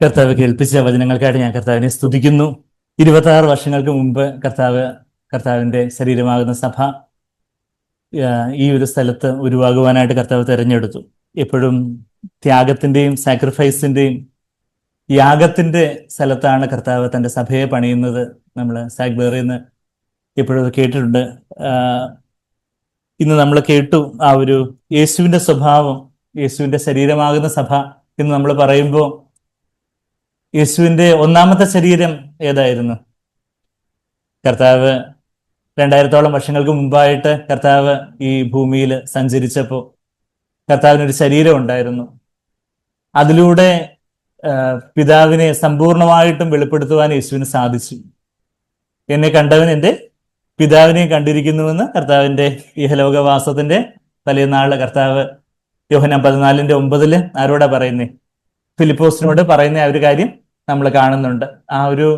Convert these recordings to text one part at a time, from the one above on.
കർത്താവ് കേൾപ്പിച്ച വചനങ്ങൾക്കായിട്ട് ഞാൻ കർത്താവിനെ സ്തുതിക്കുന്നു. 26 വർഷങ്ങൾക്ക് മുമ്പ് കർത്താവിൻ്റെ ശരീരമാകുന്ന സഭ ഈ ഒരു സ്ഥലത്ത് ഉരുവാകുവാനായിട്ട് കർത്താവ് തിരഞ്ഞെടുത്തു. എപ്പോഴും ത്യാഗത്തിൻ്റെയും സാക്രിഫൈസിൻ്റെയും യാഗത്തിൻ്റെ സ്ഥലത്താണ് കർത്താവ് തൻ്റെ സഭയെ പണിയുന്നത്. നമ്മൾ സാഗ്ബേറിൽ നിന്ന് എപ്പോഴും കേട്ടിട്ടുണ്ട്. ഇന്ന് നമ്മൾ കേട്ടു ആ ഒരു യേശുവിൻ്റെ സ്വഭാവം, യേശുവിൻ്റെ ശരീരമാകുന്ന സഭ എന്ന് നമ്മൾ പറയുമ്പോൾ യേശുവിൻ്റെ ഒന്നാമത്തെ ശരീരം ഏതായിരുന്നു? കർത്താവ് 2000ഓളം വർഷങ്ങൾക്ക് മുമ്പായിട്ട് കർത്താവ് ഈ ഭൂമിയിൽ സഞ്ചരിച്ചപ്പോൾ കർത്താവിനൊരു ശരീരം ഉണ്ടായിരുന്നു. അതിലൂടെ പിതാവിനെ സമ്പൂർണമായിട്ടും വെളിപ്പെടുത്തുവാൻ യേശുവിന് സാധിച്ചു. എന്നെ കണ്ടവൻ എൻ്റെ പിതാവിനെ കണ്ടിരിക്കുന്നുവെന്ന് കർത്താവിൻ്റെ ഇഹലോകവാസത്തിന്റെ തലേനാള് കർത്താവ് യോഹന്നാൻ 14:9 ആരോടാ പറയുന്നേ? ഫിലിപ്പോസിനോട് പറയുന്ന ആ ഒരു കാര്യം നമ്മൾ കാണുന്നുണ്ട്. ആ ഒരു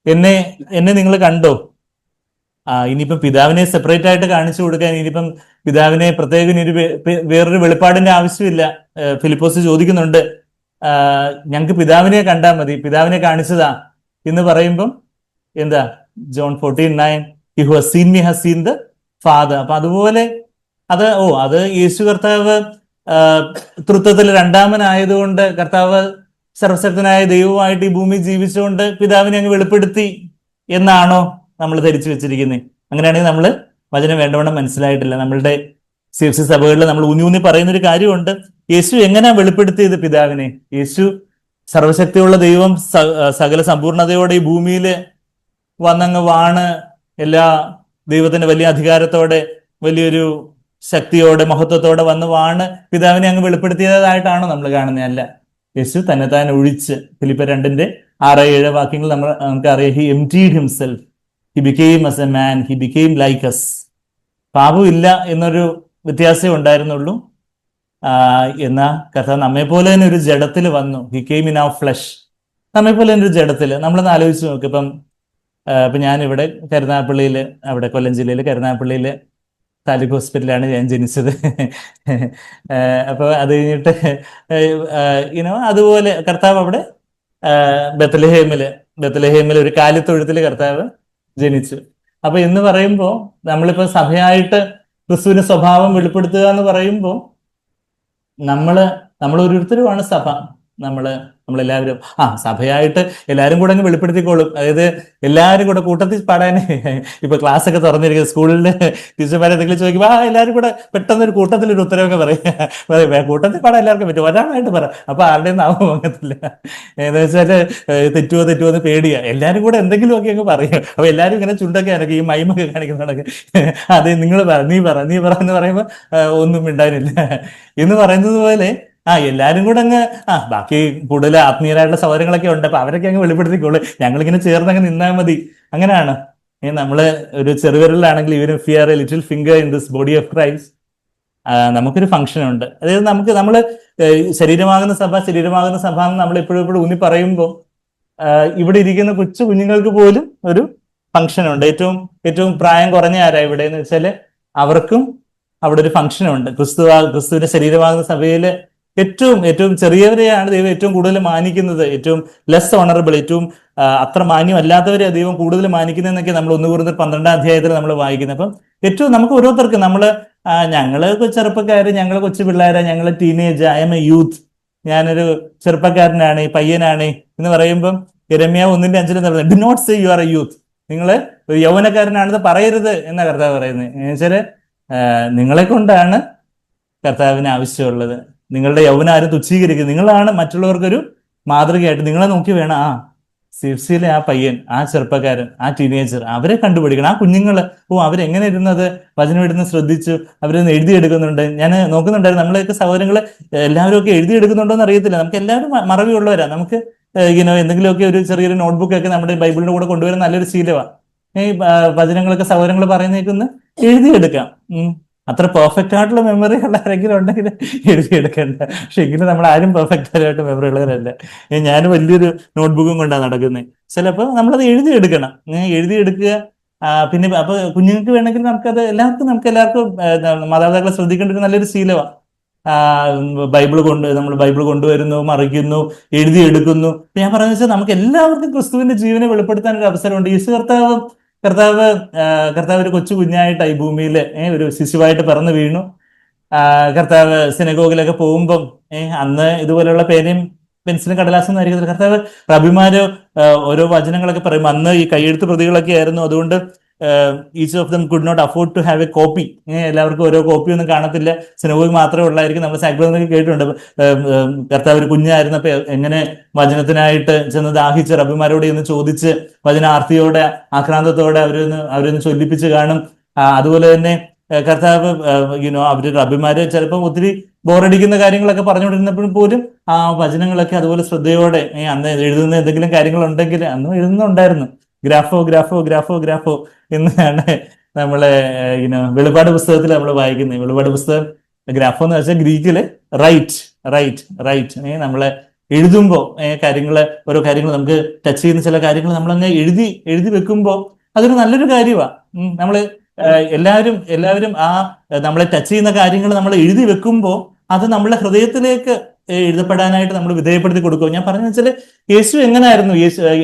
എന്നെ നിങ്ങൾ കണ്ടോ? ഇനിയിപ്പം പിതാവിനെ സെപ്പറേറ്റ് ആയിട്ട് കാണിച്ചു കൊടുക്കാൻ, ഇനിയിപ്പം പിതാവിനെ പ്രത്യേകം വേറൊരു വെളിപ്പാടിന്റെ ആവശ്യമില്ല. ഫിലിപ്പോസ് ചോദിക്കുന്നുണ്ട്, ഞങ്ങൾക്ക് പിതാവിനെ കണ്ടാൽ മതി, പിതാവിനെ കാണിച്ചതാ എന്ന് പറയുമ്പം എന്താ? John 14:9 he who has seen me has seen the father. അപ്പൊ അതുപോലെ അത് യേശു കർത്താവ് തൃത്വത്തിൽ രണ്ടാമനായതുകൊണ്ട്, കർത്താവ് സർവശക്തനായ ദൈവമായിട്ട് ഈ ഭൂമി ജീവിച്ചുകൊണ്ട് പിതാവിനെ അങ്ങ് വെളിപ്പെടുത്തി എന്നാണോ നമ്മൾ ധരിച്ചു വെച്ചിരിക്കുന്നത്? അങ്ങനെയാണെങ്കിൽ നമ്മൾ വചനം വേണ്ടവണ്ണം മനസ്സിലായിട്ടില്ല. നമ്മളുടെ CFC സഭകളിൽ നമ്മൾ ഊന്നി പറയുന്നൊരു കാര്യമുണ്ട്. യേശു എങ്ങനെയാ വെളിപ്പെടുത്തിയത് പിതാവിനെ? യേശു സർവശക്തിയുള്ള ദൈവം സകല സമ്പൂർണതയോടെ ഈ ഭൂമിയിൽ വന്നങ്ങ് വാണ്, എല്ലാ ദൈവത്തിന്റെ വലിയ അധികാരത്തോടെ വലിയൊരു ശക്തിയോടെ മഹത്വത്തോടെ വന്ന് വാണ് പിതാവിനെ അങ്ങ് വെളിപ്പെടുത്തിയതായിട്ടാണോ നമ്മൾ കാണുന്നത്? അല്ല. യേശു തന്നെത്താൻ ഒഴിച്ച്, ഫിലിപ്പിയർ 2:6-7 വാക്യങ്ങൾ നമുക്കറിയാം. He emptied himself, he became as a man, he became like us. പാപമില്ല എന്നൊരു വ്യത്യാസമേ ഉണ്ടായിരുന്നുള്ളൂ. എന്നാ കർത്താവ് നമ്മെ പോലെ തന്നെ ഒരു ജഡത്തിൽ വന്നു. He came in our flesh. നമ്മെ പോലെ തന്നെ ഒരു ജഡത്തിൽ. നമ്മളൊന്ന് ആലോചിച്ച് നോക്ക്. ഇപ്പം ഞാനിവിടെ കരുനാഗപ്പള്ളിയിൽ, അവിടെ കൊല്ലം ജില്ലയിൽ കരുനാഗപ്പള്ളിയിൽ താലൂക്ക് ഹോസ്പിറ്റലാണ് ഞാൻ ജനിച്ചത്. അപ്പോൾ അത് കഴിഞ്ഞിട്ട് അതുപോലെ കർത്താവ് അവിടെ ബെത്ലഹേമിൽ ഒരു കാലിത്തൊഴുത്തിൽ കർത്താവ് ജനിച്ചു. അപ്പൊ എന്ന് പറയുമ്പോൾ നമ്മളിപ്പോ സഭയായിട്ട് ക്രിസ്തുവിന്റെ സ്വഭാവം വെളിപ്പെടുത്തുക എന്ന് പറയുമ്പോൾ നമ്മൾ ഓരോരുത്തരുമാണ് സഭ. നമ്മളെല്ലാവരും സഭയായിട്ട് എല്ലാവരും കൂടെ അങ്ങ് വെളിപ്പെടുത്തിക്കോളും. അതായത് എല്ലാവരും കൂടെ കൂട്ടത്തിൽ പാടാൻ ഇപ്പൊ ക്ലാസ് ഒക്കെ തുറന്നിരിക്കുന്നത്, സ്കൂളിലെ ടീച്ചർമാരെ എന്തെങ്കിലും ചോദിക്കുമ്പോൾ എല്ലാവരും കൂടെ പെട്ടെന്ന് ഒരു കൂട്ടത്തിലൊരു ഉത്തരവൊക്കെ പറയും. കൂട്ടത്തിൽ പാടാൻ എല്ലാവർക്കും പറ്റും, ഒരാളായിട്ട് പറ. അപ്പൊ ആരുടെയും നാമം വാങ്ങത്തില്ല. എന്ന് വെച്ചാല് തെറ്റുമോ എന്ന് പേടിയാ. എല്ലാവരും കൂടെ എന്തെങ്കിലുമൊക്കെ അങ്ങ് പറയും. അപ്പൊ എല്ലാവരും ഇങ്ങനെ ചുണ്ടൊക്കെ അനക്ക് ഈ മൈമൊക്കെ കാണിക്കുന്നതൊക്കെ അതെ നിങ്ങൾ പറ, നീ പറ എന്ന് പറയുമ്പോൾ ഒന്നും മിണ്ടാനില്ല എന്ന് പറയുന്നത് പോലെ എല്ലാരും കൂടെ അങ്ങ് ബാക്കി കൂടുതൽ ആത്മീയരായിട്ടുള്ള സൗകര്യങ്ങളൊക്കെ ഉണ്ട്. അപ്പൊ അവരൊക്കെ അങ്ങ് വെളിപ്പെടുത്തിക്കോളൂ, ഞങ്ങളിങ്ങനെ ചേർന്നങ്ങ് നിന്നാൽ മതി. അങ്ങനെയാണ് നമ്മള് ഒരു ചെറുവിരലാണെങ്കിൽ ഇവർ fear A little finger in this body of Christ. നമുക്കൊരു ഫംഗ്ഷൻ ഉണ്ട്. അതായത് നമ്മള് ശരീരമാകുന്ന സഭ എന്ന് നമ്മൾ എപ്പോഴും ഊന്നി പറയുമ്പോൾ ഇവിടെ ഇരിക്കുന്ന കൊച്ചു കുഞ്ഞുങ്ങൾക്ക് പോലും ഒരു ഫംഗ്ഷൻ ഉണ്ട്. ഏറ്റവും പ്രായം കുറഞ്ഞ ആരാ ഇവിടെ എന്ന് വെച്ചാല് അവർക്കും അവിടെ ഒരു ഫംഗ്ഷൻ ഉണ്ട്. ക്രിസ്തുവിന്റെ ശരീരമാകുന്ന സഭയില് ഏറ്റവും ചെറിയവരെയാണ് ദൈവം ഏറ്റവും കൂടുതൽ മാനിക്കുന്നത്. ഏറ്റവും ലെസ് ഓണറബിൾ, ഏറ്റവും അത്ര മാന്യമല്ലാത്തവരെ ദൈവം കൂടുതൽ മാനിക്കുന്നതെന്നൊക്കെ നമ്മൾ 1 കൊരിന്ത്യർ 12-ാം അധ്യായത്തിൽ നമ്മൾ വായിക്കുന്നത്. അപ്പം ഏറ്റവും നമുക്ക് ഓരോരുത്തർക്ക് ഞങ്ങള് ചെറുപ്പക്കാര്, ഞങ്ങള് കൊച്ചു പിള്ളേരാ, ഞങ്ങള് teenage, I'm a youth, ഞാനൊരു ചെറുപ്പക്കാരനാണ്, പയ്യനാണ് എന്ന് പറയുമ്പം യെരമ്യാ 1:5 do not say you are a youth. നിങ്ങള് ഒരു യൗവനക്കാരനാണെന്ന് പറയരുത് എന്നാ കർത്താവ് പറയുന്നത്. എന്ന് വെച്ചാല് നിങ്ങളെ കൊണ്ടാണ് കർത്താവിന് ആവശ്യമുള്ളത്. നിങ്ങളുടെ യൗവനം ആരും തുച്ഛീകരിക്കുന്നത്. നിങ്ങളാണ് മറ്റുള്ളവർക്കൊരു മാതൃകയായിട്ട്. നിങ്ങളെ നോക്കി വേണം CFCയിലെ ആ പയ്യൻ, ആ ചെറുപ്പക്കാരൻ, ആ ടീനേജർ, അവരെ കണ്ടുപിടിക്കണം. ആ കുഞ്ഞുങ്ങള് അവരെങ്ങനെ ഇരുന്നത് വചനം ഇടുന്ന് ശ്രദ്ധിച്ചു, അവരൊന്ന് എഴുതിയെടുക്കുന്നുണ്ട്. ഞാൻ നോക്കുന്നുണ്ടായിരുന്നു, നമ്മളെയൊക്കെ സഹോദരങ്ങള് എല്ലാവരും ഒക്കെ എഴുതിയെടുക്കുന്നുണ്ടോ എന്ന് അറിയത്തില്ല. നമുക്ക് എല്ലാവരും മറവിയുള്ളവരാ. നമുക്ക് എന്തെങ്കിലുമൊക്കെ ഒരു ചെറിയൊരു നോട്ട്ബുക്കൊക്കെ നമ്മുടെ ബൈബിളിന്റെ കൂടെ കൊണ്ടുവരുന്ന നല്ലൊരു ശീലമാണ്. ഈ വചനങ്ങളൊക്കെ സഹോദരങ്ങൾ പറയുന്നേക്കൊന്ന് എഴുതിയെടുക്കാം. അത്ര പെർഫെക്റ്റ് ആയിട്ടുള്ള മെമ്മറി ഉള്ള ആരെങ്കിലും ഉണ്ടെങ്കിൽ എഴുതിയെടുക്കണ്ട. പക്ഷെ എങ്കിലും നമ്മൾ ആരും പെർഫെക്റ്റ് ആയിട്ട് മെമ്മറി ഉള്ളവരല്ല. ഞാൻ വലിയൊരു നോട്ട്ബുക്കും കൊണ്ടാണ് നടക്കുന്നത്. ചിലപ്പോൾ നമ്മളത് എഴുതിയെടുക്കണം. എഴുതിയെടുക്കുക. പിന്നെ അപ്പൊ കുഞ്ഞുങ്ങൾക്ക് വേണമെങ്കിൽ നമുക്ക് എല്ലാവർക്കും മാതാപിതാക്കളെ ശ്രദ്ധിക്കേണ്ട ഒരു നല്ലൊരു ശീലമാണ്. നമ്മൾ ബൈബിൾ കൊണ്ടുവരുന്നു, മറിക്കുന്നു, എഴുതിയെടുക്കുന്നു. ഞാൻ പറയുന്നത് വെച്ചാൽ നമുക്ക് എല്ലാവർക്കും ക്രിസ്തുവിന്റെ ജീവനെ വെളിപ്പെടുത്താൻ ഒരു അവസരമുണ്ട്. യേശു കർത്താവ് കർത്താവ് കർത്താവ് ഒരു കൊച്ചു കുഞ്ഞായിട്ട് ഈ ഭൂമിയിൽ ഒരു ശിശുവായിട്ട് പിറന്നു വീണു. കർത്താവ് സിനഗോഗിലൊക്കെ പോകുമ്പം അന്ന് ഇതുപോലെയുള്ള പേനയും പെൻസിലും കടലാസൊന്നും ആയിരിക്കത്തില്ല. കർത്താവ് റബിമാര് ഓരോ വചനങ്ങളൊക്കെ പറയുമ്പോൾ അന്ന് ഈ കൈയെഴുത്ത് പ്രതികളൊക്കെ ആയിരുന്നു. അതുകൊണ്ട് each of them could not afford to have a copy. എല്ലാവർക്കും ഓരോ കോപ്പി ഒന്നും കാണത്തില്ല, സിനഗോഗ് മാത്രമേ ഉള്ളായിരിക്കും. നമ്മൾ സാക്രിഫൈസ് കേട്ടിട്ടുണ്ട്. കർത്താവ് ഒരു കുഞ്ഞായിരുന്നപ്പോ എങ്ങനെ വചനത്തിനായിട്ട് ചെന്ന് ദാഹിച്ച് റബിമാരോട് ചെന്ന് ചോദിച്ച് വചനാർത്ഥിയോടെ ആക്രാന്തത്തോടെ അവരൊന്ന് ചൊല്ലിപ്പിച്ച് കാണും. അതുപോലെ തന്നെ കർത്താവ് അവര് റബിമാര് ചിലപ്പോൾ ഒത്തിരി ബോറടിക്കുന്ന കാര്യങ്ങളൊക്കെ പറഞ്ഞുകൊണ്ടിരുന്നപ്പോഴും പോലും ആ വചനങ്ങളൊക്കെ അതുപോലെ ശ്രദ്ധയോടെ അന്ന് എഴുതുന്ന എന്തെങ്കിലും കാര്യങ്ങളുണ്ടെങ്കിൽ അന്ന് എഴുതുന്നുണ്ടായിരുന്നു. ഗ്രാഫോ ഗ്രാഫോ ഗ്രാഫോ ഗ്രാഫോ എന്നാണ് നമ്മളെ വെളിപാട് പുസ്തകത്തിൽ നമ്മൾ വായിക്കുന്നത്. വെളിപാട് പുസ്തകം ഗ്രാഫോ എന്ന് വെച്ചാൽ ഗ്രീക്കില് റൈറ്റ് റൈറ്റ് റൈറ്റ്. നമ്മളെ എഴുതുമ്പോൾ ഓരോ കാര്യങ്ങൾ നമുക്ക് ടച്ച് ചെയ്യുന്ന ചില കാര്യങ്ങൾ നമ്മളങ്ങ് എഴുതി വെക്കുമ്പോൾ അതൊരു നല്ലൊരു കാര്യമാണ്. നമ്മള് എല്ലാവരും ആ നമ്മളെ ടച്ച് ചെയ്യുന്ന കാര്യങ്ങൾ നമ്മൾ എഴുതി വെക്കുമ്പോൾ അത് നമ്മളെ ഹൃദയത്തിലേക്ക് എഴുതപ്പെടാനായിട്ട് നമ്മൾ വിധേയപ്പെടുത്തി കൊടുക്കും. ഞാൻ പറഞ്ഞു വെച്ചാൽ യേശു എങ്ങനെയായിരുന്നു?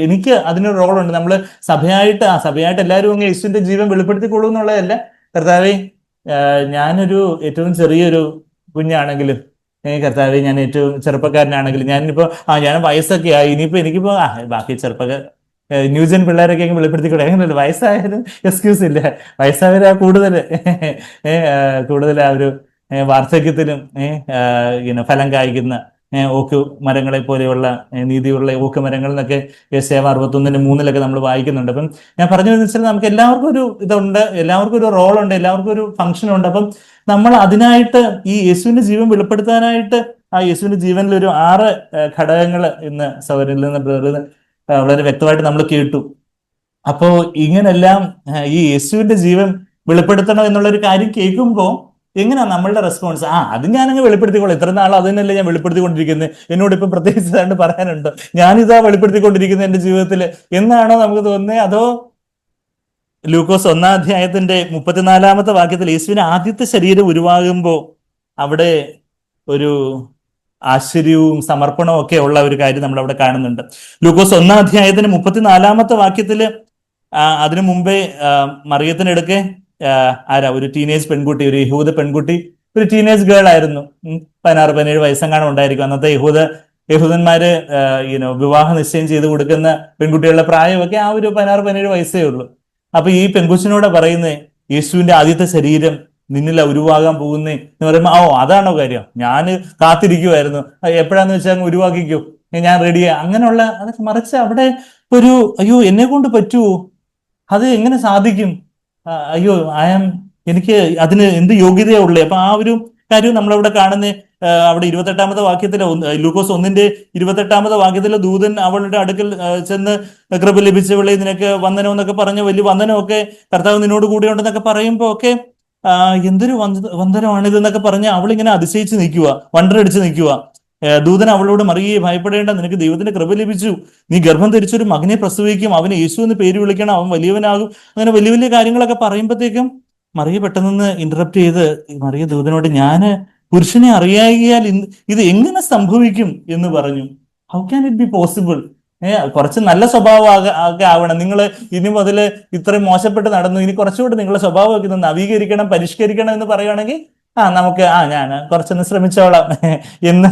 എനിക്ക് അതിനൊരു റോളുണ്ട്. നമ്മൾ സഭയായിട്ട് എല്ലാവരും അങ്ങ് യേശുവിന്റെ ജീവൻ വെളിപ്പെടുത്തിക്കൊള്ളൂ എന്നുള്ളതല്ല. കർത്താവെ, ഞാനൊരു ഏറ്റവും ചെറിയൊരു കുഞ്ഞാണെങ്കിലും കർത്താവെ, ഞാൻ ഏറ്റവും ചെറുപ്പക്കാരനാണെങ്കിലും ഞാൻ വയസ്സൊക്കെ ആയി, എനിക്കിപ്പോ ബാക്കി ന്യൂജൻ പിള്ളേരൊക്കെ വെളിപ്പെടുത്തിക്കൂടെ? അങ്ങനെയല്ല, വയസ്സായാലും എക്സ്ക്യൂസ് ഇല്ല. വയസ്സായവരാ കൂടുതൽ ആ ഒരു വാർദ്ധക്യത്തിലും ഫലം കായ്ക്കുന്ന ഓക്ക് മരങ്ങളെ പോലെയുള്ള നീതിയുള്ള ഓക്ക് മരങ്ങൾ എന്നൊക്കെ യെശയ്യാ 61:3 നമ്മൾ വായിക്കുന്നുണ്ട്. അപ്പം ഞാൻ പറഞ്ഞു വെച്ചാൽ നമുക്ക് എല്ലാവർക്കും ഒരു ഇതുണ്ട്, എല്ലാവർക്കും ഒരു റോളുണ്ട്, എല്ലാവർക്കും ഒരു ഫംഗ്ഷൻ ഉണ്ട്. അപ്പം നമ്മൾ അതിനായിട്ട് ഈ യേശുവിന്റെ ജീവൻ വെളിപ്പെടുത്താനായിട്ട് ആ യേശുവിന്റെ ജീവനിൽ ഒരു 6 ഘടകങ്ങൾ ഇന്ന് സൗരിൽ നിന്ന് വളരെ വ്യക്തമായിട്ട് നമ്മൾ കേട്ടു. അപ്പോ ഇങ്ങനെല്ലാം ഈ യേശുവിന്റെ ജീവൻ വെളിപ്പെടുത്തണം എന്നുള്ളൊരു കാര്യം കേൾക്കുമ്പോൾ എങ്ങനെയാ നമ്മളുടെ റെസ്പോൺസ്? അത് ഞാനങ്ങ് വെളിപ്പെടുത്തിക്കോളാം, ഇത്ര നാൾ അത് തന്നെയല്ലേ ഞാൻ വെളിപ്പെടുത്തിക്കൊണ്ടിരിക്കുന്നത്, എന്നോട് ഇപ്പം പ്രത്യേകിച്ച് ഏതാണ്ട് പറയാനുണ്ടോ, ഞാനിതാ വെളിപ്പെടുത്തിക്കൊണ്ടിരിക്കുന്നത് എന്റെ ജീവിതത്തിൽ എന്നാണോ നമുക്ക് തോന്നുന്നത്? അതോ ലൂക്കോസ് 1-ാം വാക്യത്തിൽ യേശുവിന് ആദ്യത്തെ ശരീരം ഉരുവാകുമ്പോൾ അവിടെ ഒരു ആശ്ചര്യവും സമർപ്പണവും ഒക്കെ ഉള്ള ഒരു കാര്യം നമ്മൾ അവിടെ കാണുന്നുണ്ട്. ലൂക്കോസ് 1-ാം വാക്യത്തില് അതിനു മുമ്പേ മറിയത്തിനെടുക്കെ ഒരു ടീനേജ് പെൺകുട്ടി, ഒരു യഹൂദ പെൺകുട്ടി, ഒരു ടീനേജ് ഗേൾ ആയിരുന്നു. 16-17 വയസ്സെങ്ങാനും ഉണ്ടായിരിക്കും. അന്നത്തെ യഹൂദന്മാര് വിവാഹ നിശ്ചയം ചെയ്ത് കൊടുക്കുന്ന പെൺകുട്ടികളുടെ പ്രായമൊക്കെ ആ ഒരു 16-17 വയസ്സേ ഉള്ളൂ. അപ്പൊ ഈ പെൺകുച്ചിനോട് പറയുന്നേ, യേശുവിന്റെ ആദ്യത്തെ ശരീരം നിന്നില്ല ഉരുവാകാൻ പോകുന്നേ എന്ന് പറയുമ്പോൾ അതാണോ കാര്യം? ഞാൻ കാത്തിരിക്കുമായിരുന്നു, എപ്പോഴാന്ന് വെച്ചാൽ അങ്ങ് ഉരുവാക്കിക്കോ, ഞാൻ റെഡിയാ, അങ്ങനെയുള്ള അതൊക്കെ. മറിച്ച് അവിടെ അയ്യോ എന്നെ കൊണ്ട് പറ്റുമോ, അത് എങ്ങനെ സാധിക്കും, അയ്യോ എനിക്ക് അതിന് എന്ത് യോഗ്യതയാ ഉള്ളേ? അപ്പൊ ആ ഒരു കാര്യം നമ്മളവിടെ കാണുന്ന അവിടെ 28-ാമത്തെ വാക്യത്തിലെ ലൂക്കോസ് 1-ന്റെ വാക്യത്തിലെ ദൂതൻ അവളുടെ അടുക്കൽ ചെന്ന് കൃപ ലഭിച്ചവളെ നിനക്ക് വന്ദനം എന്നൊക്കെ പറഞ്ഞ് വലിയ വന്ദനമൊക്കെ കർത്താവ് നിന്നോട് കൂടെ ഉണ്ടെന്നൊക്കെ പറയുമ്പോ ഒക്കെ എന്തൊരു വന്ദനമാണിതെന്നൊക്കെ പറഞ്ഞ് അവളിങ്ങനെ അതിശയിച്ച് നിൽക്കുക, വണ്ടറടിച്ച് നിൽക്കുക. ദൂതൻ അവളോട്, മറിയേ ഭയപ്പെടേണ്ട, നിനക്ക് ദൈവത്തിന്റെ കൃപ ലഭിച്ചു, നീ ഗർഭം ധരിച്ചൊരു മകനെ പ്രസവിക്കും, അവന് യേശു എന്ന് പേര് വിളിക്കണം, അവൻ വലിയവനാകും. അങ്ങനെ വലിയ വലിയ കാര്യങ്ങളൊക്കെ പറയുമ്പോഴത്തേക്കും മറിയ പെട്ടെന്ന് ഇന്ററപ്റ്റ് ചെയ്ത് മറിയ ദൂതനോട്, ഞാന് പുരുഷനെ അറിയാകിയാൽ ഇത് എങ്ങനെ സംഭവിക്കും എന്ന് പറഞ്ഞു. How can it be possible? കുറച്ച് നല്ല സ്വഭാവം ഒക്കെ ആവണം. നിങ്ങൾ ഇനി മുതൽ ഇത്രയും മോശപ്പെട്ട് നടന്നു, ഇനി കുറച്ചുകൂടി നിങ്ങളുടെ സ്വഭാവമൊക്കെ ഒന്ന് നവീകരിക്കണം, പരിഷ്കരിക്കണം എന്ന് പറയുകയാണെങ്കിൽ നമുക്ക് ഞാൻ കുറച്ചൊന്ന് ശ്രമിച്ചോളാം എന്ന്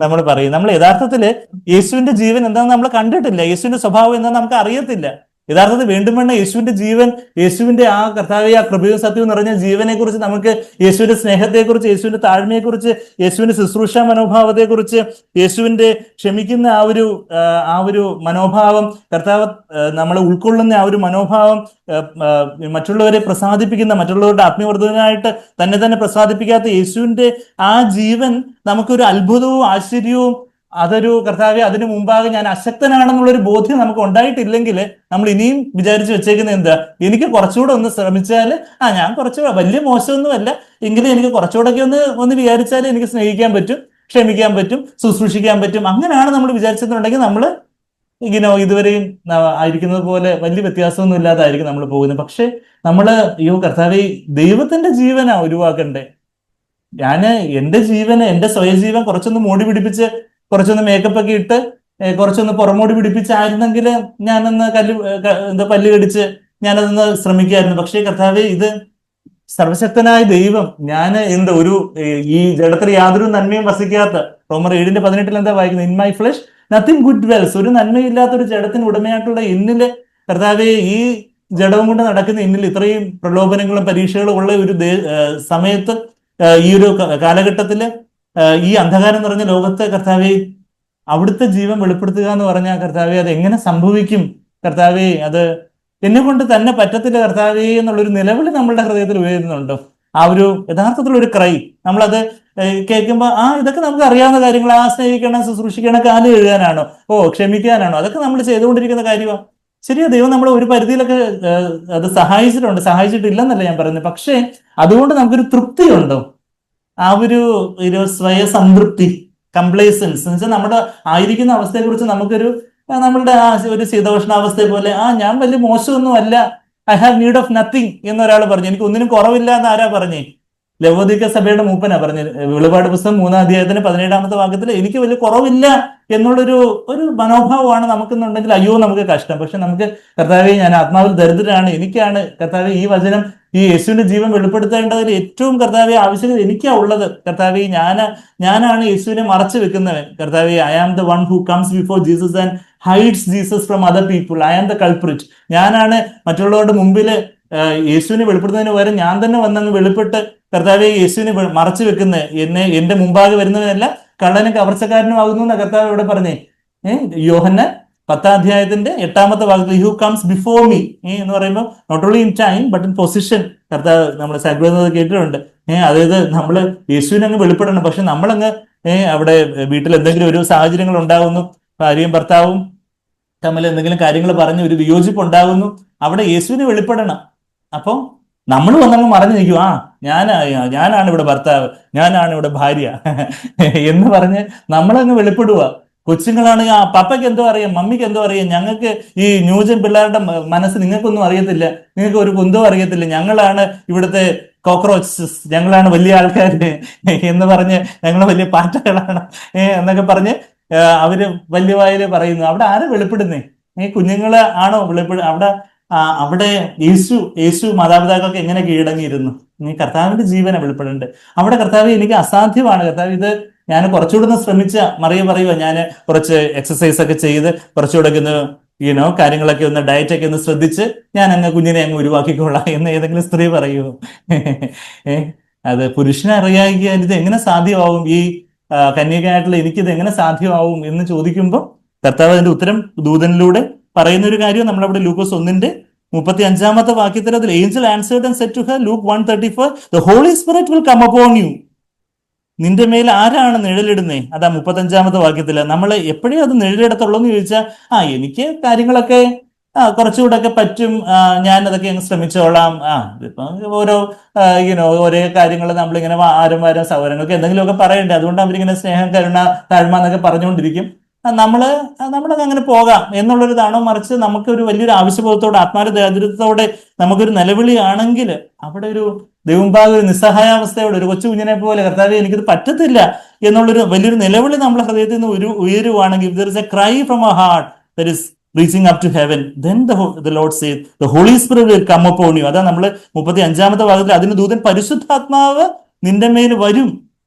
നമ്മൾ പറയും. നമ്മൾ യഥാർത്ഥത്തില് യേശുവിന്റെ ജീവൻ എന്താണെന്ന് നമ്മൾ കണ്ടിട്ടില്ല, യേശുവിന്റെ സ്വഭാവം എന്താണെന്ന് നമുക്ക് അറിയത്തില്ല. യഥാർത്ഥത്തിൽ വേണ്ടുമെന്ന യേശുവിന്റെ ജീവൻ, യേശുവിന്റെ ആ കർത്താവെ, ആ കൃപയും സത്യവും നിറഞ്ഞ ജീവനെ കുറിച്ച് നമുക്ക്, യേശുവിന്റെ സ്നേഹത്തെക്കുറിച്ച്, യേശുവിന്റെ താഴ്മയെക്കുറിച്ച്, യേശുവിന്റെ ശുശ്രൂഷ മനോഭാവത്തെക്കുറിച്ച്, യേശുവിന്റെ ക്ഷമിക്കുന്ന ആ ഒരു മനോഭാവം, കർത്താവ് നമ്മളെ ഉൾക്കൊള്ളുന്ന ആ ഒരു മനോഭാവം, മറ്റുള്ളവരെ പ്രസാദിപ്പിക്കുന്ന, മറ്റുള്ളവരുടെ ആത്മീയവർദ്ധനായിട്ട് തന്നെ പ്രസാദിപ്പിക്കാത്ത യേശുവിന്റെ ആ ജീവൻ നമുക്കൊരു അത്ഭുതവും ആശ്ചര്യവും, അതൊരു കർത്താവെ, അതിനു മുമ്പാകെ ഞാൻ അശക്തനാണെന്നുള്ളൊരു ബോധ്യം നമുക്ക് ഉണ്ടായിട്ടില്ലെങ്കിൽ നമ്മൾ ഇനിയും വിചാരിച്ചു വെച്ചേക്കുന്നത് എന്താ, എനിക്ക് കുറച്ചുകൂടെ ഒന്ന് ശ്രമിച്ചാൽ, ഞാൻ കുറച്ചുകൂടെ വലിയ മോശമൊന്നുമല്ല എങ്കിലും എനിക്ക് കുറച്ചുകൂടെ ഒന്ന് വിചാരിച്ചാൽ എനിക്ക് സ്നേഹിക്കാൻ പറ്റും, ക്ഷമിക്കാൻ പറ്റും, ശുശ്രൂഷിക്കാൻ പറ്റും. അങ്ങനെയാണ് നമ്മൾ വിചാരിച്ചെന്നുണ്ടെങ്കിൽ നമ്മൾ ഇതുവരെയും ആയിരിക്കുന്നത് പോലെ വലിയ വ്യത്യാസമൊന്നും ഇല്ലാതായിരിക്കും നമ്മൾ പോകുന്നത്. പക്ഷെ നമ്മള് കർത്താവെ, ദൈവത്തിന്റെ ജീവനാ ഉരുവാക്കണ്ടേ, ഞാന് എന്റെ ജീവന്, എന്റെ സ്വയജീവൻ കുറച്ചൊന്ന് മോടി പിടിപ്പിച്ച്, കുറച്ചൊന്ന് മേക്കപ്പ് ഒക്കെ ഇട്ട്, കുറച്ചൊന്ന് പുറമോടി പിടിപ്പിച്ചായിരുന്നെങ്കിൽ ഞാനൊന്ന് എന്താ പല്ല് കടിച്ച് ഞാനതൊന്ന് ശ്രമിക്കായിരുന്നു. പക്ഷേ കർത്താവെ, ഇത് സർവശക്തനായ ദൈവം, ഞാൻ എന്ത് ഒരു ഈ ജഡത്തിൽ യാതൊരു നന്മയും വസിക്കാത്ത, റോമർ 7:18 എന്താ വായിക്കുന്നത്? In my flush nothing good Wells. ഒരു നന്മയില്ലാത്ത ഒരു ജഡത്തിന് ഉടമയായിട്ടുള്ള എന്നില് കർത്താവെ, ഈ ജഡവും കൊണ്ട് നടക്കുന്ന എന്നിൽ ഇത്രയും പ്രലോഭനങ്ങളും പരീക്ഷകളും ഉള്ള ഒരു സമയത്ത്, ഈ ഒരു കാലഘട്ടത്തില്, ഈ അന്ധകാരം നിറഞ്ഞ ലോകത്ത് കർത്താവെ, അവിടുത്തെ ജീവൻ വെളിപ്പെടുത്തുക എന്ന് പറഞ്ഞാൽ കർത്താവെ, അത് എങ്ങനെ സംഭവിക്കും കർത്താവെ? അത് എന്നെ കൊണ്ട് തന്നെ പറ്റത്തില്ല കർത്താവേ എന്നുള്ളൊരു നിലവിളി നമ്മളുടെ ഹൃദയത്തിൽ ഉയരുന്നുണ്ടോ? ആ ഒരു യഥാർത്ഥത്തിലുള്ള ഒരു ക്രൈ നമ്മളത് കേൾക്കുമ്പോൾ, ഇതൊക്കെ നമുക്ക് അറിയാവുന്ന കാര്യങ്ങൾ, സ്നേഹിക്കണം, ശുശ്രൂഷിക്കണം, കാല് കഴുകാനാണോ, ക്ഷമിക്കാനാണോ, അതൊക്കെ നമ്മൾ ചെയ്തുകൊണ്ടിരിക്കുന്ന കാര്യമാണ്. ശരിയാ, ദൈവം നമ്മളെ ഒരു പരിധിയിലൊക്കെ അത് സഹായിച്ചിട്ടില്ലെന്നല്ല ഞാൻ പറയുന്നത്. പക്ഷേ അതുകൊണ്ട് നമുക്കൊരു തൃപ്തി ഉണ്ടോ? ആ ഒരു സ്വയ സംതൃപ്തി, കംപ്ലേസൻസ് എന്ന് വെച്ചാൽ നമ്മുടെ ആയിരിക്കുന്ന അവസ്ഥയെക്കുറിച്ച് നമുക്കൊരു നമ്മളുടെ ഒരു ശീതോഷ്ണാവസ്ഥയെ പോലെ, ഞാൻ വലിയ മോശമൊന്നും അല്ല, I have need of nothing എന്നൊരാൾ പറഞ്ഞു. എനിക്ക് ഒന്നിനും കുറവില്ല എന്ന് ആരാ പറഞ്ഞേ? ലവോദിക്ക സഭയുടെ മൂപ്പനാ പറഞ്ഞത്. വെളിപാട് പുസ്തകം 3-ാം അധ്യായത്തിന് 17-ാമത്തെ വാക്യത്തിൽ എനിക്ക് വലിയ കുറവില്ല എന്നുള്ളൊരു മനോഭാവമാണ് നമുക്കെന്നുണ്ടെങ്കിൽ, അയ്യോ നമുക്ക് കഷ്ടം. പക്ഷെ നമുക്ക് കർത്താവെ, ഞാൻ ആത്മാവിൽ ദരിദ്രനാണ്, എനിക്കാണ് കർത്താവെ ഈ വചനം, ഈ യേശുവിന്റെ ജീവൻ വെളിപ്പെടുത്തേണ്ടതിൽ ഏറ്റവും കർത്താവെ ആവശ്യകത എനിക്കാ ഉള്ളത്. കർത്താവെ, ഞാനാണ് യേശുവിനെ മറച്ചു വെക്കുന്നവൻ. കർത്താവെ, I am the one who comes before Jesus and hides Jesus from other people. I am the culprit. ഞാനാണ് മറ്റുള്ളവരുടെ മുമ്പിൽ യേശുവിനെ വെളിപ്പെടുത്തുന്നതിന് പകരം ഞാൻ തന്നെ വന്നങ്ങ് വെളിപ്പെട്ട് കർത്താവെ യേശുവിനെ മറച്ചു വെക്കുന്ന, എന്റെ മുമ്പാകെ വരുന്നവനല്ല കള്ളനും കവർച്ചക്കാരനും ആകുന്നു എന്ന കർത്താവ് ഇവിടെ പറഞ്ഞേ. യോഹന്നാൻ 10-ാം അധ്യായത്തിന്റെ 8-ാമത്തെ ഭാഗത്തിൽ ഹു കംസ് ബിഫോർ മീ എന്ന് പറയുമ്പോൾ not only in time but in position, കർത്താവ് നമ്മൾ സകലത് കേട്ടിട്ടുണ്ട്. അതായത് നമ്മള് യേശുവിനെ അങ്ങ് വെളിപ്പെടണം. പക്ഷെ നമ്മളങ്ങ് അവിടെ വീട്ടിൽ എന്തെങ്കിലും ഒരു സാഹചര്യങ്ങൾ ഉണ്ടാകുന്നു, ഭാര്യയും ഭർത്താവും തമ്മിൽ എന്തെങ്കിലും കാര്യങ്ങൾ പറഞ്ഞ് ഒരു വിയോജിപ്പ് ഉണ്ടാകുന്നു, അവിടെ യേശുവിനെ വെളിപ്പെടണം. അപ്പം നമ്മൾ വന്നങ്ങ് മറഞ്ഞു നിൽക്കും, ഞാനാണ് ഇവിടെ ഭർത്താവ്, ഞാനാണ് ഇവിടെ ഭാര്യ എന്ന് പറഞ്ഞ് നമ്മളങ്ങ് വെളിപ്പെടുക. കൊച്ചുങ്ങളാണെങ്കിൽ പപ്പയ്ക്ക് എന്തോ അറിയാം, മമ്മിക്ക് എന്തോ അറിയാം, ഞങ്ങൾക്ക് ഈ ന്യൂജൻ പിള്ളേരുടെ മനസ്സ് നിങ്ങൾക്കൊന്നും അറിയത്തില്ല, നിങ്ങൾക്ക് ഒരു കുന്തവും അറിയത്തില്ല, ഞങ്ങളാണ് ഇവിടുത്തെ കോക്രോച്ചസ്, ഞങ്ങളാണ് വലിയ ആൾക്കാർ എന്ന് പറഞ്ഞ്, ഞങ്ങൾ വലിയ പാറ്റകളാണ് എന്നൊക്കെ പറഞ്ഞ് അവര് വലിയ വായില് പറയുന്നു. അവിടെ ആരെ വെളിപ്പെടുന്നേ? കുഞ്ഞുങ്ങളെ ആണോ അവിടെ യേശു മാതാപിതാക്കൾക്ക് എങ്ങനെ കീഴടങ്ങിയിരുന്നു? കർത്താവിന്റെ ജീവനെ വെളിപ്പെടേണ്ടത്. അവിടെ കർത്താവ്, എനിക്ക് അസാധ്യമാണ് കർത്താവ്, ഇത് ഞാൻ കുറച്ചുകൂടെ ഒന്ന് ശ്രമിച്ച, മറിയ പറയുക, ഞാൻ കുറച്ച് എക്സസൈസ് ഒക്കെ ചെയ്ത് കുറച്ചുകൂടെ ഒന്ന് കാര്യങ്ങളൊക്കെ ഒന്ന്, ഡയറ്റൊക്കെ ഒന്ന് ശ്രദ്ധിച്ച് ഞാൻ കുഞ്ഞിനെ അങ്ങ് ഉരുവാക്കിക്കൊള്ളാം എന്ന് ഏതെങ്കിലും സ്ത്രീ പറയുമോ? അത് പുരുഷനെ അറിയാമെങ്കിൽ ഇത് എങ്ങനെ സാധ്യമാവും? ഈ കന്യകയായിട്ടുള്ള എനിക്കിത് എങ്ങനെ സാധ്യമാവും എന്ന് ചോദിക്കുമ്പോൾ കർത്താവ് അതിന്റെ ഉത്തരം ദൂതനിലൂടെ പറയുന്ന ഒരു കാര്യം നമ്മളവിടെ ലൂക്കോസ് 1:35 വാക്യത്തിൽ, അതിൽ angel answered and said to her, Luke 1:34, the Holy Spirit will come upon you. നിന്റെ മേൽ ആരാണ് നിഴലിടുന്നേ? അതാ 35 വാക്യത്തില്. നമ്മൾ എപ്പോഴും അത് നിഴലിടത്തുള്ളൂ എന്ന് ചോദിച്ചാൽ, എനിക്ക് കാര്യങ്ങളൊക്കെ കുറച്ചുകൂടെ ഒക്കെ പറ്റും, ഞാൻ അതൊക്കെ അങ്ങ് ശ്രമിച്ചോളാം, ഇപ്പം ഓരോ കാര്യങ്ങൾ നമ്മളിങ്ങനെ ആരും സൗകര്യങ്ങൾക്ക് എന്തെങ്കിലുമൊക്കെ പറയണ്ടേ, അതുകൊണ്ട് അവരിങ്ങനെ സ്നേഹം, കരുണ, താഴ്മ എന്നൊക്കെ പറഞ്ഞുകൊണ്ടിരിക്കും. നമ്മളൊക്കെ അങ്ങനെ പോകാം എന്നുള്ളൊരിതാണോ? മറിച്ച് നമുക്കൊരു വലിയൊരു ആവശ്യബോധത്തോടെ, ആത്മാർത്ഥതയോടെ നമുക്കൊരു നിലവിളിയാണെങ്കിൽ, അവിടെ ഒരു ദൈവമുമ്പാകെ ഒരു നിസ്സഹായാവസ്ഥയോടെ, ഒരു കൊച്ചു കുഞ്ഞിനെ പോലെ, കർത്താവേ എനിക്കിത് പറ്റത്തില്ല എന്നുള്ളൊരു വലിയൊരു നിലവിളി നമ്മുടെ ഹൃദയത്തിൽ നിന്ന് ഉയരുവാണെങ്കിൽ, there is a cry from our heart that is reaching up to heaven, then the Lord says the Holy Spirit will come upon you. അതാ നമ്മൾ 35 ഭാഗത്തിൽ, അതിന് ദൂതൻ പരിശുദ്ധാത്മാവ് നിന്റെ മേൽ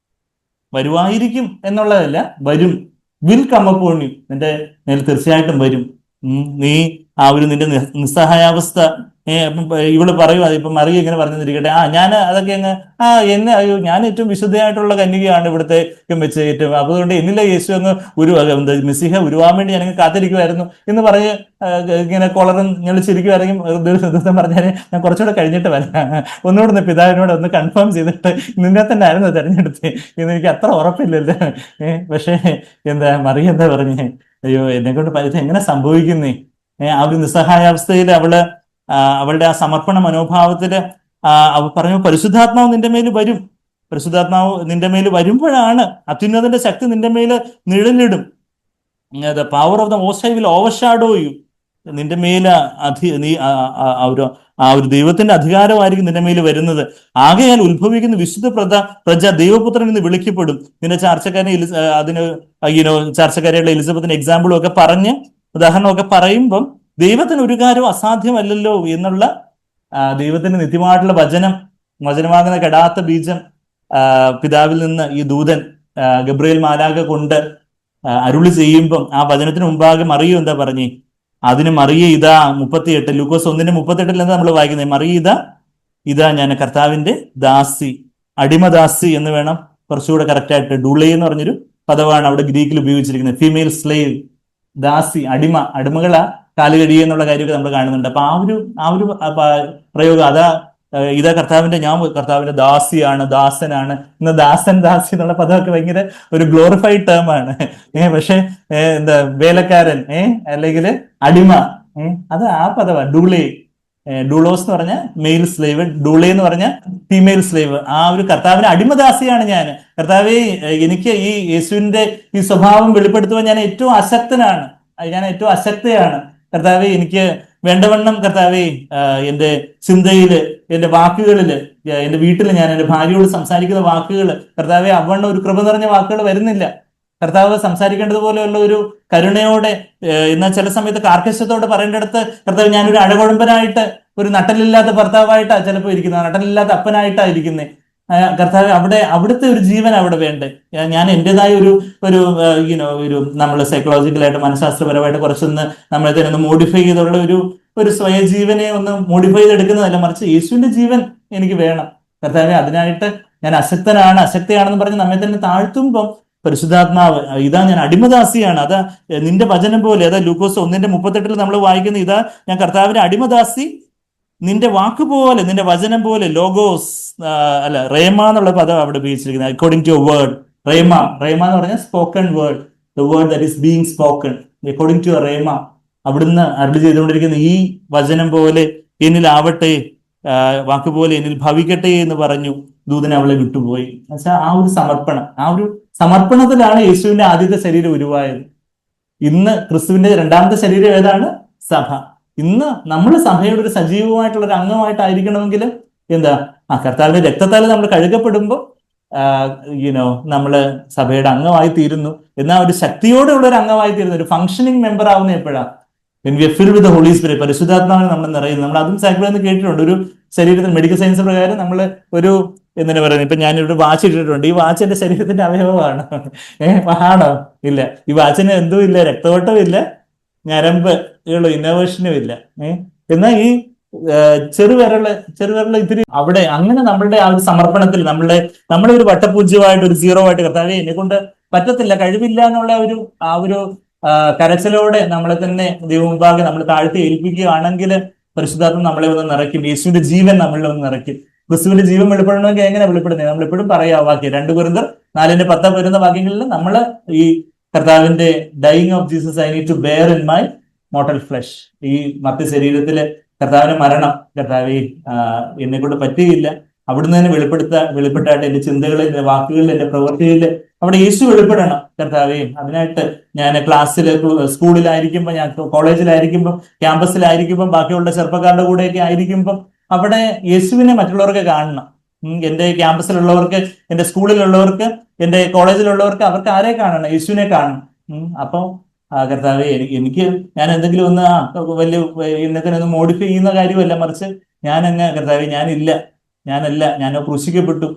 വരുവായിരിക്കും എന്നുള്ളതല്ല, വരും, വിൽ കം അപ്പോൺ യു, നിന്റെ മേൽ തീർച്ചയായിട്ടും വരും. നീ നിന്റെ നിസ്സഹായാവസ്ഥ, ഇവള് പറയുക, ഇപ്പൊ മറിയ ഇങ്ങനെ പറഞ്ഞിരിക്കട്ടെ, ഞാൻ അതൊക്കെ അങ്ങ് അയ്യോ, ഞാൻ ഏറ്റവും വിശുദ്ധയായിട്ടുള്ള കന്യകയാണ് ഇവിടുത്തെ വെച്ച് ഏറ്റവും, അതുകൊണ്ട് എന്നില്ല യേശു അങ്ങ് മെസ്സിഹ ഉരുവാൻ വേണ്ടി ഞാനങ്ങ് കാത്തിരിക്കുമായിരുന്നു എന്ന് പറഞ്ഞ് ഇങ്ങനെ കൊളറും ഞെളിച്ചിരിക്കുമായിരിക്കും. പറഞ്ഞാൽ ഞാൻ കുറച്ചുകൂടെ കഴിഞ്ഞിട്ട് വരാം, ഒന്നുകൂടെ പിതാവിനോട് ഒന്ന് കൺഫേം ചെയ്തിട്ട് നിന്നെ തന്നെ ആയിരുന്നു തെരഞ്ഞെടുത്ത് എന്ന് എനിക്ക് അത്ര ഉറപ്പില്ലല്ലോ. പക്ഷേ മറിയ എന്താ പറഞ്ഞേ? അയ്യോ, എന്നെ കൊണ്ട് ഇത് എങ്ങനെ സംഭവിക്കുന്നേ? ആ ഒരു നിസ്സഹായാവസ്ഥയിൽ അവളുടെ ആ സമർപ്പണ മനോഭാവത്തില് അവ പറഞ്ഞു, പരിശുദ്ധാത്മാവ് നിന്റെ മേൽ വരും. പരിശുദ്ധാത്മാവ് നിന്റെ മേൽ വരുമ്പോഴാണ് അത്യുന്നതന്റെ ശക്തി നിന്റെ മേൽ നിഴലിടും. Power of the most high will overshadow you. നിന്റെ മേല് നീ ആ ഒരു ദൈവത്തിന്റെ അധികാരമായിരിക്കും നിന്റെ മേൽ വരുന്നത്. ആകയാൽ ഉത്ഭവിക്കുന്ന വിശുദ്ധ പ്രജ ദൈവപുത്രൻ എന്ന് വിളിക്കപ്പെടും. നിന്റെ ചാർച്ചക്കാരനെ അതിന് ചാർച്ചക്കാരിയുള്ള എലിസബത്തിന് എക്സാമ്പിളും ഒക്കെ പറഞ്ഞ് ഉദാഹരണമൊക്കെ പറയുമ്പം ദൈവത്തിന് ഒരു കാര്യവും അസാധ്യമല്ലല്ലോ എന്നുള്ള ദൈവത്തിന്റെ നിത്യമായിട്ടുള്ള വചനമാകുന്ന കെടാത്ത ബീജം പിതാവിൽ നിന്ന് ഈ ദൂതൻ ഗബ്രിയേൽ മാലാഖ കൊണ്ട് അരുളി ചെയ്യുമ്പം ആ വചനത്തിന് മുമ്പാകെ മറിയ എന്താ പറഞ്ഞേ? അതിന് മറിയ ഇതാ 38 ലൂക്കോസ് 1:38 എന്താ നമ്മൾ വായിക്കുന്നത്? മറിയ ഇതാ ഞാൻ കർത്താവിന്റെ ദാസി, അടിമദാസി എന്ന് വേണം കുറച്ചുകൂടെ കറക്റ്റായിട്ട്. ഡുളേ എന്ന് പറഞ്ഞൊരു പദമാണ് അവിടെ ഗ്രീക്കിൽ ഉപയോഗിച്ചിരിക്കുന്നത്. ഫീമെയിൽ സ്ലേവ്, ദാസി, അടിമകളാ കാലുകഴിയ എന്നുള്ള കാര്യമൊക്കെ നമ്മൾ കാണുന്നുണ്ട്. അപ്പൊ ആ ഒരു പ്രയോഗം ഇതാ ഞാൻ കർത്താവിന്റെ ദാസിയാണ്, ദാസനാണ്. ഇന്ന് ദാസി എന്നുള്ള പദമൊക്കെ ഭയങ്കര ഒരു ഗ്ലോറിഫൈഡ് ടേം ആണ്. പക്ഷെ എന്താ വേലക്കാരൻ അല്ലെങ്കിൽ അടിമ, അത് ആ പദമാണ്. ഡൂളോസ് എന്ന് പറഞ്ഞ മെയിൽ സ്ലേവ്, ഡൂളെ എന്ന് പറഞ്ഞ ഫീമെയിൽ സ്ലേവ്. ആ ഒരു കർത്താവിന്റെ അടിമദാസിയാണ് ഞാൻ. കർത്താവെ, എനിക്ക് ഈ യേശുവിന്റെ ഈ സ്വഭാവം വെളിപ്പെടുത്തുവാൻ ഞാൻ ഏറ്റവും അശക്തയാണ്. കർത്താവെ, എനിക്ക് വേണ്ടവണ്ണം കർത്താവെ എന്റെ ചിന്തയില്, എന്റെ വാക്കുകളില്, എന്റെ വീട്ടിൽ ഞാൻ എന്റെ ഭാര്യയോട് സംസാരിക്കുന്ന വാക്കുകൾ കർത്താവെ അവണ്ണം ഒരു കൃപ നിറഞ്ഞ വാക്കുകൾ വരുന്നില്ല. കർത്താവ് സംസാരിക്കേണ്ടതുപോലെയുള്ള ഒരു കരുണയോടെ, എന്നാൽ ചില സമയത്ത് കാർക്കശ്യത്തോടെ പറയേണ്ടടുത്ത് കർത്താവ് ഞാനൊരു അഴകുഴമ്പനായിട്ട്, ഒരു നട്ടലില്ലാത്ത ഭർത്താവായിട്ടാണ് ചിലപ്പോൾ ഇരിക്കുന്നത്, നട്ടലില്ലാത്ത അപ്പനായിട്ടാണ് ഇരിക്കുന്നത്. കർത്താവ് അവിടുത്തെ ഒരു ജീവൻ അവിടെ വേണ്ടേ? ഞാൻ എൻ്റെതായ ഒരു നമ്മൾ സൈക്കോളജിക്കലായിട്ട് മനഃശാസ്ത്രപരമായിട്ട് കുറച്ചൊന്ന് നമ്മളെ തന്നെ ഒന്ന് മോഡിഫൈ ചെയ്തുള്ള ഒരു സ്വയജീവനെ ഒന്ന് മോഡിഫൈ ചെയ്തെടുക്കുന്നതല്ല, മറിച്ച് യേശുവിന്റെ ജീവൻ എനിക്ക് വേണം. കർത്താവെ, അതിനായിട്ട് ഞാൻ അശക്തയാണെന്ന് പറഞ്ഞ് നമ്മെ തന്നെ താഴ്ത്തുമ്പം പരിശുദ്ധാത്മാവ് ഇതാ ഞാൻ അടിമദാസിയാണ്, അതാ നിന്റെ വചനം പോലെ, അതാ ലൂക്കോസ് 1:38 നമ്മൾ വായിക്കുന്ന ഇതാ ഞാൻ കർത്താവിന്റെ അടിമദാസി, നിന്റെ വാക്ക് പോലെ, നിന്റെ വചനം പോലെ. ലോഗോസ് അല്ല, റേമ എന്നുള്ള പദം അവിടെ ഉപയോഗിച്ചിരിക്കുന്നത്. According to a word, rhema എന്ന് പറഞ്ഞാൽ spoken word, the word that is being spoken. According to a rhema, അവിടുന്ന് അരുളി ചെയ്തുകൊണ്ടിരിക്കുന്ന ഈ വചനം പോലെ എന്നിലാവട്ടെ, വാക്കുപോലെ എന്നിൽ ഭവിക്കട്ടെ എന്ന് പറഞ്ഞു ദൂതൻ അവളെ വിട്ടുപോയി. എന്നുവെച്ചാൽ ആ ഒരു സമർപ്പണത്തിലാണ് യേശുവിന്റെ ആദ്യത്തെ ശരീരം ഉരുവായത്. ഇന്ന് ക്രിസ്തുവിന്റെ രണ്ടാമത്തെ ശരീരം ഏതാണ്? സഭ. ഇന്ന് നമ്മൾ സഭയുടെ ഒരു സജീവമായിട്ടുള്ള ഒരു അംഗമായിട്ടായിരിക്കണമെങ്കിൽ കർത്താവിന്റെ രക്തത്താൽ നമ്മൾ കഴുകപ്പെടുമ്പോൾ നമ്മള് സഭയുടെ അംഗമായി തീരുന്നു. എന്നാൽ ഒരു ശക്തിയോടെയുള്ള ഒരു അംഗമായി തീരുന്നു, ഒരു ഫംഗ്ഷനിങ് മെമ്പർ ആവുന്ന എപ്പോഴാണ്? when we are filled with the Holy Spirit, പരിശുദ്ധാത്മാവിനെ നമ്മൾ നിറയുന്നു. നമ്മൾ അതും സൈക്കിളെന്ന് കേട്ടിട്ടുണ്ട്. ഒരു ശരീരത്തിൽ മെഡിക്കൽ സയൻസ് പ്രകാരം നമ്മൾ എന്തിനാ പറയുന്നത്, ഇപ്പൊ ഞാനൊരു വാച്ച് ഇട്ടിട്ടുണ്ട്, ഈ വാച്ച് എന്റെ ശരീരത്തിന്റെ അവയവമാണ്. ആണോ? ഇല്ല. ഈ വാച്ചിന് എന്തും ഇല്ല, രക്തോട്ടവും ഇല്ല, ഞരമ്പ് ഇന്നോവേഷനും ഇല്ല. എന്നാൽ ഈ ചെറുവിരല് ഇത്തിരി അവിടെ അങ്ങനെ നമ്മളുടെ ആ ഒരു സമർപ്പണത്തിൽ നമ്മളെ ഒരു വട്ടപൂജ്യമായിട്ട്, ഒരു സീറോ ആയിട്ട്, കർത്താവേ എന്നെ കൊണ്ട് പറ്റത്തില്ല, കഴിവില്ല എന്നുള്ള ഒരു കരച്ചിലോടെ നമ്മളെ തന്നെ ദൈവമുമ്പാകെ നമ്മൾ താഴ്ത്തി ഏൽപ്പിക്കുകയാണെങ്കിൽ പരിശുദ്ധാത്മ നമ്മളെ ഒന്ന് നിറയ്ക്കും. യേശുവിന്റെ ജീവൻ നമ്മളെ ഒന്ന് നിറയ്ക്കും. ക്രിസ്തുവിന്റെ ജീവൻ വെളിപ്പെടണമെങ്കിൽ എങ്ങനെ വെളിപ്പെടുന്നത്? നമ്മൾ എപ്പോഴും പറയാ വാക്യം 2 കൊരിന്ത്യർ 4:10 വരുന്ന വാക്യങ്ങളിൽ നമ്മൾ ഈ കർത്താവിന്റെ dying of Jesus I need to bear in my mortal flesh, ഈ മധ്യ ശരീരത്തില് കർത്താവിന്റെ മരണം, കർത്താവ് എന്നെ കൊണ്ട് പറ്റുകയില്ല, അവിടുന്ന് തന്നെ വെളിപ്പെട്ടായിട്ട് എന്റെ ചിന്തകളിൽ, എന്റെ വാക്കുകളിൽ, എന്റെ പ്രവൃത്തിയിൽ അവിടെ യേശു വെളിപ്പെടണം. കർത്താവേ, അതിനായിട്ട് ഞാൻ സ്കൂളിലായിരിക്കുമ്പോൾ, ഞാൻ കോളേജിലായിരിക്കുമ്പോൾ, ക്യാമ്പസിലായിരിക്കുമ്പോൾ, ബാക്കിയുള്ള ചെറുപ്പക്കാരുടെ കൂടെയൊക്കെ ആയിരിക്കുമ്പോൾ അവിടെ യേശുവിനെ മറ്റുള്ളവർക്ക് കാണണം. എന്റെ ക്യാമ്പസിലുള്ളവർക്ക്, എന്റെ സ്കൂളിലുള്ളവർക്ക്, എന്റെ കോളേജിലുള്ളവർക്ക് അവർക്ക് ആരെ കാണണം? യേശുവിനെ കാണണം. അപ്പോൾ കർത്താവേ, എനിക്ക് ഞാൻ എന്തെങ്കിലും ഒന്ന് വലിയ ഇന്നത്തിനൊന്ന് മോഡിഫൈ ചെയ്യുന്ന കാര്യമല്ല, മറിച്ച് കർത്താവേ ഞാനോ ക്രൂശിക്കപ്പെട്ടു,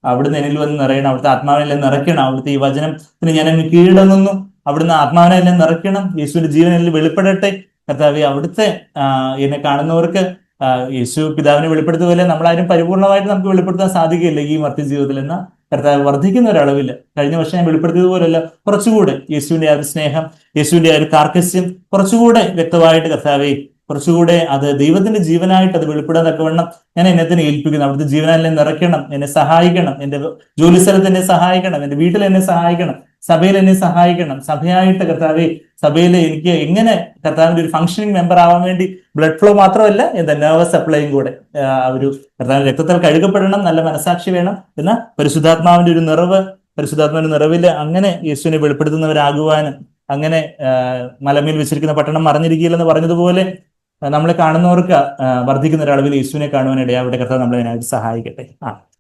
അവിടുന്ന് എന്നിൽ വന്ന് നിറയണം, അവിടുത്തെ ആത്മാവിനെല്ലാം നിറയ്ക്കണം, അവിടുത്തെ ഈ വചനത്തിന് ഞാൻ അങ്ങ് കീഴടങ്ങുന്നു, അവിടുന്ന് ആത്മാവിനെല്ലാം നിറയ്ക്കണം, യേശുവിന്റെ ജീവനിൽ വെളിപ്പെടട്ടെ. കർത്താവേ, അവിടുത്തെ എന്നെ കാണുന്നവർക്ക് യേശു പിതാവിനെ വെളിപ്പെടുത്തുകയല്ലേ, നമ്മളാരും പരിപൂർണമായിട്ട് നമുക്ക് വെളിപ്പെടുത്താൻ സാധിക്കില്ല ഈ മർത്യ ജീവിതത്തിൽ. എന്നാൽ കർത്താവ് വർദ്ധിക്കുന്ന ഒരളവില്ല. കഴിഞ്ഞ വർഷം ഞാൻ വെളിപ്പെടുത്തിയതുപോലെയല്ല, കുറച്ചുകൂടെ യേശുവിന്റെ ആ ഒരു സ്നേഹം, യേശുവിന്റെ ആ ഒരു കാർക്കശ്യം കുറച്ചുകൂടെ വ്യക്തമായിട്ട് കർത്താവേ, കുറച്ചുകൂടെ അത് ദൈവത്തിന്റെ ജീവനായിട്ട് അത് വെളിപ്പെടാൻ തക്കവണ്ണം ഞാൻ എന്നെ തന്നെ ഏൽപ്പിക്കുന്നു. അവിടുത്തെ ജീവനാൽ നിറയ്ക്കണം, എന്നെ സഹായിക്കണം, എന്റെ ജോലി സ്ഥലത്ത് എന്നെ സഹായിക്കണം, എന്റെ വീട്ടിൽ എന്നെ സഹായിക്കണം, സഭയിൽ എന്നെ സഹായിക്കണം. സഭയായിട്ട് കർത്താവെ, സഭയിൽ എനിക്ക് എങ്ങനെ കർത്താവിന്റെ ഒരു ഫംഗ്ഷനിങ് മെമ്പർ ആവാൻ വേണ്ടി ബ്ലഡ് ഫ്ലോ മാത്രമല്ല, എന്താ നെർവസ് സപ്ലൈയും കൂടെ ഒരു കർത്താവിന്റെ രക്തത്താൽ കഴുകപ്പെടണം, നല്ല മനസാക്ഷി വേണം, എന്നാൽ പരിശുദ്ധാത്മാവിന്റെ ഒരു പരിശുദ്ധാത്മാവിന്റെ നിറവില് അങ്ങനെ യേശുവിനെ വെളിപ്പെടുത്തുന്നവരാകുവാനും, അങ്ങനെ മലമേൽ വെച്ചിരിക്കുന്ന പട്ടണം മറഞ്ഞിരിക്കില്ലെന്ന് പറഞ്ഞതുപോലെ നമ്മളെ കാണുന്നവർക്ക് വർദ്ധിക്കുന്ന ഒരളവിൽ യേശുവിനെ കാണുവാൻ ഇടയാവട്ടെ. കർത്താവ് നമ്മളെ അതിനായിട്ട് സഹായിക്കട്ടെ.